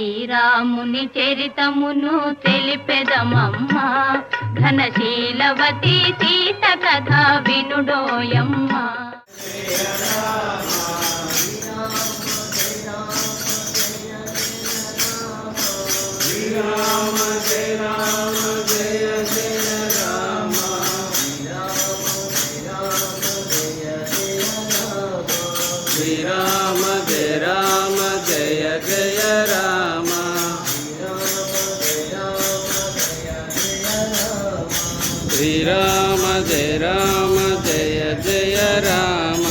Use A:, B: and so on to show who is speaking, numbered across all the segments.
A: శ్రీరాముని చరితమును తెలిపెదమమ్మా, ఘనశీలవతి సీత కథ వినుడోయమ్మా.
B: శ్రీరామ జయ రామ జయ జయ రామ, శ్రీరామ జయ రామ జయ జయ రామ, శ్రీరామ జయ రామ జయ జయ రామ, శ్రీరామ జయ రామ జయ జయ రామ,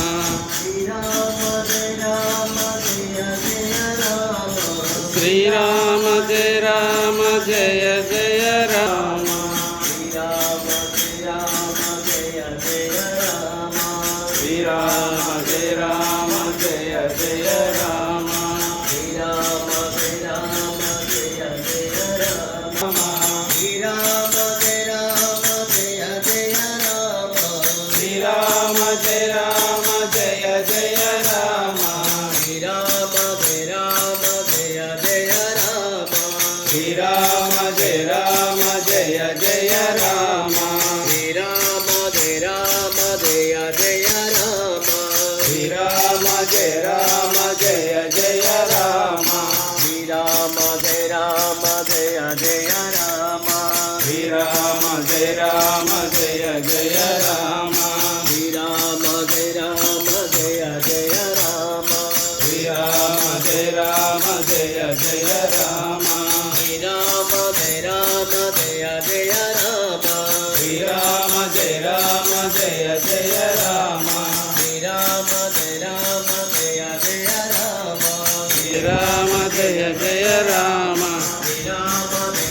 B: శ్రీరామ జయ రామ జయ జయ రామ, శ్రీరామ జయ రామ జయ జయ రామ, శ్రీరామ జయ రామ జయ జయ రామ, శ్రీరామ జయ రామ జయ జయ రామ, శ్రీరామ జయ రామ జయ జయ రామ, శ్రీరామ జయ రామ జయ జయ రామ, శ్రీరామ జయ రామ జయ జయ రామ, శ్రీరామ జయ రామ జయ జయ రామ, శ్రీరామ జయ రామ జయ జయ రామ, శ్రీరామ జయ రామ జయ జయ రామ, శ్రీరామ జయ రామ జయ జయ రామ, శ్రీరామ జయ రామ జయ జయ రామ, శ్రీరామ జయ రామ జయ జయ రామ, శ్రీరామ జయ రామ జయ జయ రామ, శ్రీరామ జయ రామ జయ జయ రామ, శ్రీరామ జయ జయ రామ, శ్రీరామ జయ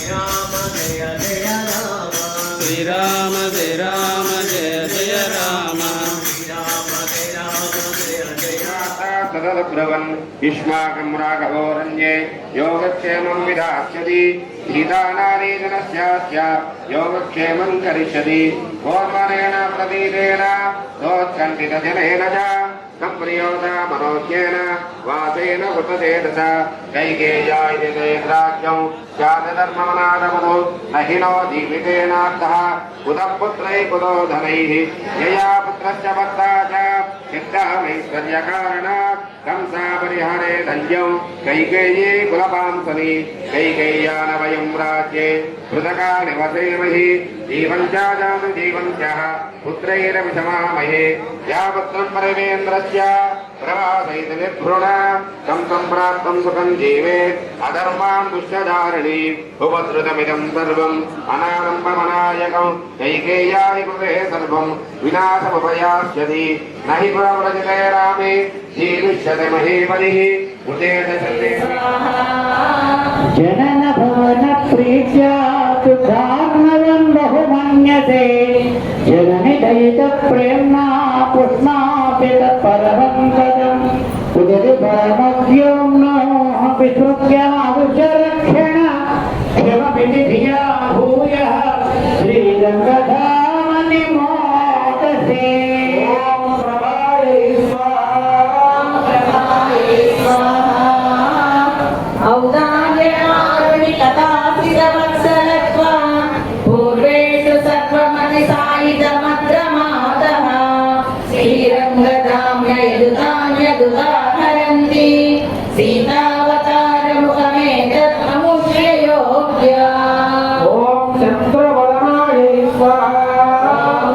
B: రామ జయ జయ రామ, శ్రీరామ జయ రామ జయ జయ రామ, శ్రీరామ జయ రామ జయ జయ
C: తదబ్రవన్ యుష్మాకం రాఘవోరణ్యే యోగక్షేమం విధాస్యతి, సీతానారీజనస్యాస్య యోగక్షేమం కరిష్యతి, కోర్మణేన ప్రతీతేన సోత్కంఠితజనేన చ సంప్రియోదా మనోజ్ఞేన వాసేన కృతచేతస, కైకేయ్యాయ రాజ్యం జాతధర్మమనాదమదో నహినో జీవితేనార్థః కుతః పుత్రైః కుతో ధనైః, యయా పుత్రస్య భర్తా చ చిత్తమైశ్వర్యకారణాత్ కంసా పరిహరే ధన్యం, కైకేయీ కులపాంసని కైకేయ్యాన వయం రాజ్యే పృథకాని వసేమహి, జీవం చాజాను జీవం చ పుత్రైరవిషమామహే, యా పుత్రం పరమేంద్రస్య ప్రవాసైతి నిర్భృణ తం సంప్రాప్తం సుఖం జీవేత్, అధర్మాన్ దుష్టధారిణి ఉపద్రుతమిదం సర్వం అనారంభమనాయకం, కైకేయ్యాని కృతే సర్వం వినాశముపయాస్యతి, నహి పురవ్రజితే రామే జీవిష్యతి మహీపతిః ఉదేత
D: జనన భవన ప్రీత్యా తుధార్ణవం బహుమన్యతే, జనని దయిత ప్రేమ్ణా పుష్ణాపి తత్పరమం పదం, ఉదరి పరమవ్యోమ్నో విశ్రుత్యాదుశరక్షణ క్షమపి ధియా భూయః శ్రీరంగధామని మోదసే. ఓం ప్రభాయే స్వాహా.
A: ఔదార్యారుణి కథాసిరవత్సలత్వం పూర్వేషు సర్వమతి సాయిధమద్రమాతః, శ్రీరంగధామ్య యదుదాన్యదుదాహరంతి, సీతావతారముఖమేతదముష్యయోగ్యా.
D: ఓం చంద్రవదనాయ స్వాహా.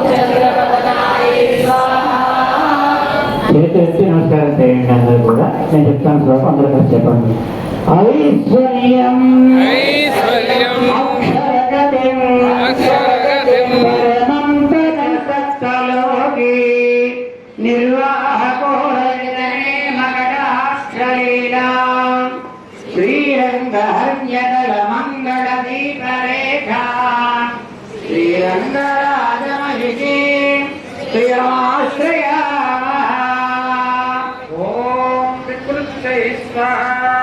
A: చంద్రవదనాయ స్వాహా.
D: చేతి నమస్కారం చేయండి అందరూ కూడా. నేను చెప్తాను శ్లోకం, అందరూ కలిసి చెప్పండి. ఐశ్వర్యం అక్షరగతిం పరమం పరసత్తలోకి నిర్వాహకోరజనే మగడాశ్రలీలాం, శ్రీరంగహర్యదల మంగళ దీపరేఖా, శ్రీరంగరాజమహిషి శ్రీరామాశ్రయామః. ఓం వికృత్యై స్వాహా.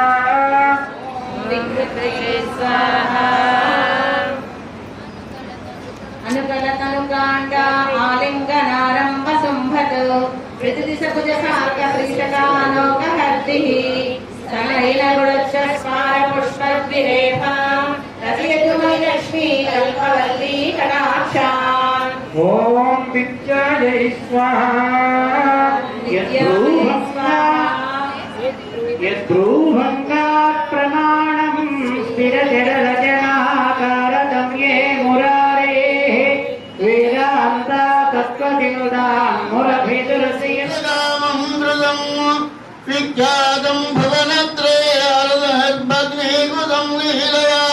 A: అనుకలతనుకాండ ఆలింగనారంభ సంభత్ ప్రతిదిశ భుజ సార్గ శ్రీశకానోకహర్తిః, సలైల గుణస్పార పుష్ప కల్పవల్లీ కటాక్షాన్
D: ఓం విద్యాయై స్వాహా యద్రూహంగా ప్రమాణం స్థిరజడరజనాకారతం యే మురారే వేదాంత తత్వవినుదాం మురభిదురసియనామృతం
E: విఖ్యాతం భువనత్రయాలహద్భగ్నిగుదం లీలయా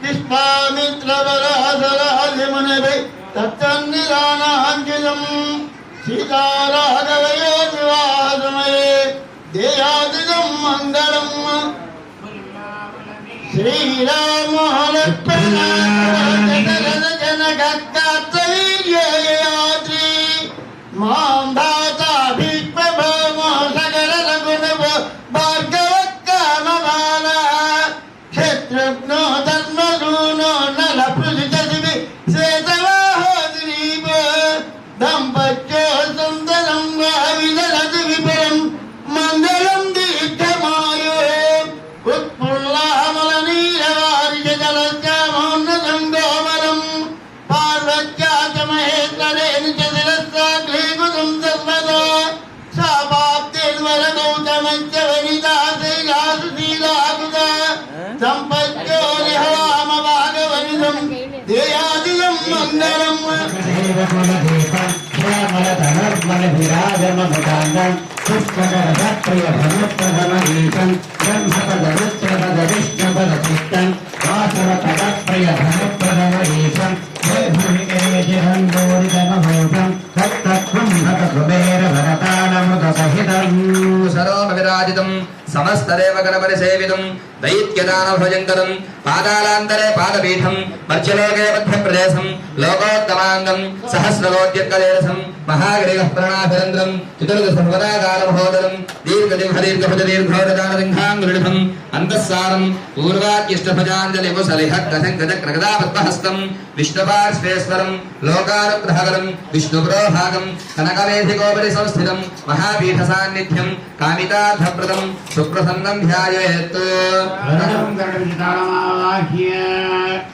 E: పుష్పామిత్రవరాధరాధిమునిభి తత్తన్నిదానాంకితం సీతారాఘవయో వివాహసమయే దేయాదిగం మంగళం శ్రీరామ లక్ష్మణ జనకత్రీర్యయాత్రి మాం భాతా భీష్మభౌమ సకల రఘున భార్గవత్కామమాన క్షత్రుఘ్నో ధర్మసూనో నల పృథివి శ్వేతవాహోద్రీప దంపత్యో సుందరం విదరతి విపులం మంగళం దీర్ఘమాయో ఉత్ఫుల్లామల నీలవారిజ జలశ్యామోన్నతం గోమరం పార్వత్యా చ మహేశ్వరేణ చ శిరస్సాగ్రీకుతం సర్వదా సాపాప్తిర్వరగౌతమంచ వనితా శైలాసు శీలాకుత సంపత్యో నిహవామ భాగవనిదం దేయాదియం మంగళం
D: శ్యామలధనర్మలభిరాజమముదాంగం పుష్పకరప్రియధనుప్రధమగీతం బ్రహ్మపదరుత్రపదవిష్ణుపదచిత్తం వాసవపదప్రియధనుప్రధమగీతం వైభవికేశిరందోరితమభూతం తత్తత్వం భగకుబేర భరతాళముదసహితం
F: సరోమవిరాజితం సమస్తదేవ గణపతి సేవితం దైత్యదానభుజంకరం పాదాలాంతరే పాదపీఠం మధ్యలోకే మధ్యప్రదేశం లోకోత్తమాంగం సహస్రకోట్యర్కదేశం మహాగిరిగః ప్రణాభిరంద్రం చతుర్దశభువనాకారమహోదరం దీర్ఘోరదానసింహాంగులిఢం అంతఃసారం పూర్వాక్యిష్టభుజాంజలిముసలిహక్కశంకచక్రగదాపద్మహస్తం విష్ణుపార్శ్వేశ్వరం లోకానుగ్రహకరం విష్ణుప్రోభాగం కనకవేధికోపరి సంస్థితం మహాపీఠ సాన్నిధ్యం కామితార్థప్రదం సుప్రసన్నం ధ్యాయేత్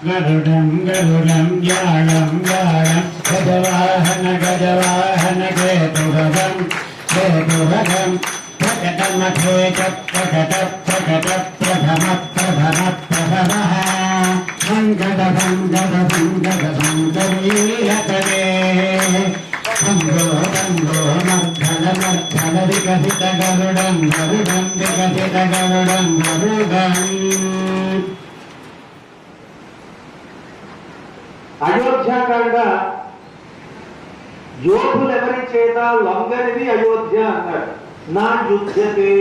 D: గరుడం గరుడం జాళం జాళం గజవాహన గజవాహన కేతుగం కేతుగం ప్రకటమఖేత ప్రకట ప్రకట ప్రథమ ప్రథమ ప్రథమ సంగద సంగద సంగద సంగీయకరే సంగో సంగో మర్ధన మర్ధన వికసిత గరుడం గరుడం వికసిత గరుడం గరుడం.
G: అయోధ్యాకాండ యోధులు ఎవరి చేత లొంగనిది అయోధ్య అన్నాడు. నా యుద్ధతే.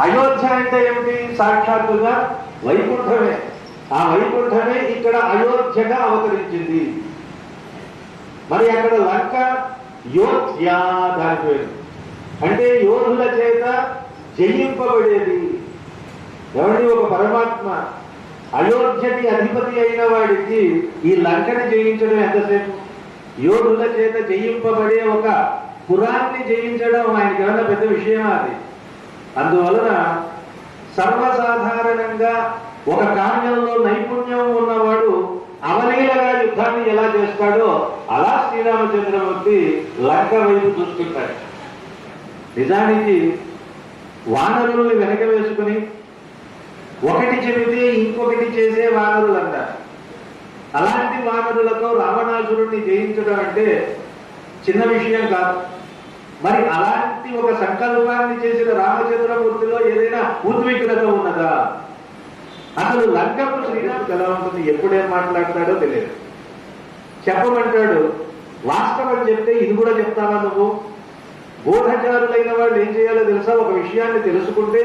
G: అయోధ్య అంటే ఏమిటి? సాక్షాత్తుగా వైకుంఠమే. ఆ వైకుంఠమే ఇక్కడ అయోధ్యగా అవతరించింది. మరి అక్కడ లంక యోధ్య దాని పేరు. అంటే యోధుల చేత జయింపబడేది. ఎవరిని? ఒక పరమాత్మ. అయోధ్యకి అధిపతి అయిన వాడికి ఈ లంకని జయించడం ఎంతసేపు? యోధుల చేత జయింపబడే ఒక పురాన్ని జయించడం ఆయనకి ఏమన్నా పెద్ద విషయమా? అది. అందువలన సర్వసాధారణంగా ఒక కార్యంలో నైపుణ్యం ఉన్నవాడు అవలీలగా యుద్ధాన్ని ఎలా చేస్తాడో అలా శ్రీరామచంద్రమూర్తి లంక వైపు చూస్తుంటాడు. నిజానికి వానరుల్ని వెనక వేసుకుని ఒకటి చెబితే ఇంకొకటి చేసే వానరులు అంటారు. అలాంటి వానరులతో రావణాసురుణ్ణి జయించడం అంటే చిన్న విషయం కాదు. మరి అలాంటి ఒక సంకల్పాన్ని చేసిన రామచంద్రమూర్తిలో ఏదైనా ఉద్విగ్నత ఉన్నదా? అసలు లంకకు శ్రీరాముడు ఎలా ఉంటుంది? ఎప్పుడేం మాట్లాడతాడో తెలియదు. చెప్పమంటాడు. వాస్తవం చెప్తే ఇది కూడా చెప్తావా నువ్వు? బోధచారులైన వాళ్ళు ఏం చేయాలో తెలుసా? ఒక విషయాన్ని తెలుసుకుంటే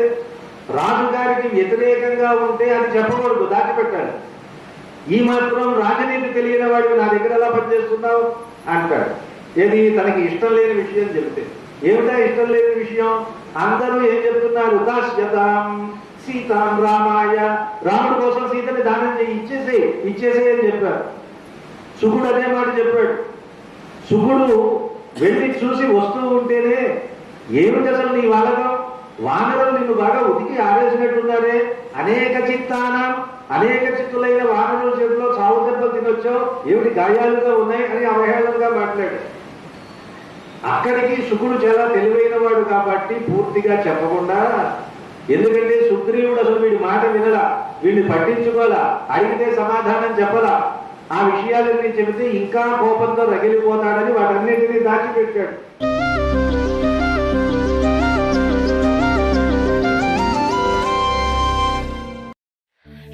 G: రాజుగారికి వ్యతిరేకంగా ఉంటే అది చెప్పకూడదు, దాచిపెట్టాడు. ఈ మాత్రం రాజనీతి తెలియని వాడికి నా దగ్గర ఎలా పనిచేస్తున్నావు అంటాడు. ఏది? తనకి ఇష్టం లేని విషయం చెబితే. ఏమిటా ఇష్టం లేని విషయం? అందరూ ఏం చెప్తున్నారు? ఉదాస్యతాం సీతాం రామాయ. రాముడి కోసం సీతని దానం చేయి, ఇచ్చేసే అని చెప్పారు. శుకుడు అదే మాట చెప్పాడు. శుకుడు వెళ్ళి చూసి వస్తూ ఉంటేనే ఏమిటి అసలు నీ వాళ్ళతో వానరులు నిన్ను బాగా ఉతికి ఆడేసినట్టున్నారే, అనేక చిత్తానం, అనేక చిత్తులైన వానరుల చేతిలో చావు దెబ్బలు తినొచ్చో, ఏమిటి గాయాలుగా ఉన్నాయి అని అవహేళనగా మాట్లాడాడు. అక్కడికి శుకుడు చాలా తెలివైన వాడు కాబట్టి పూర్తిగా చెప్పకుండా, ఎందుకంటే సుగ్రీవుడు అసలు వీడి మాట వినలా, వీడిని పట్టించుకోలా, అడిగితే సమాధానం చెప్పలా. ఆ విషయాలన్నీ చెబితే ఇంకా కోపంతో రగిలిపోతాడని వాటన్నిటినీ దాచిపెట్టాడు.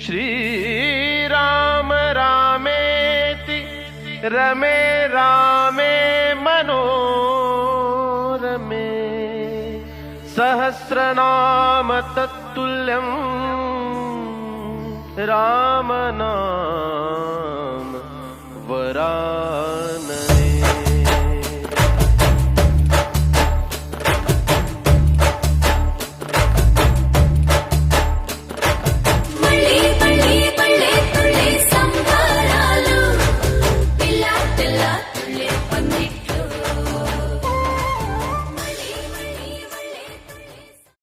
B: శ్రీరామ రామేతి రమే రామే మనోరమే సహస్రనామ తత్తుల్యం రామనామ వరాననే.
H: మళ్ళీ మళ్ళీ మళ్ళీ తుళ్ళే సంబరాలు పిల్ల పిల్ల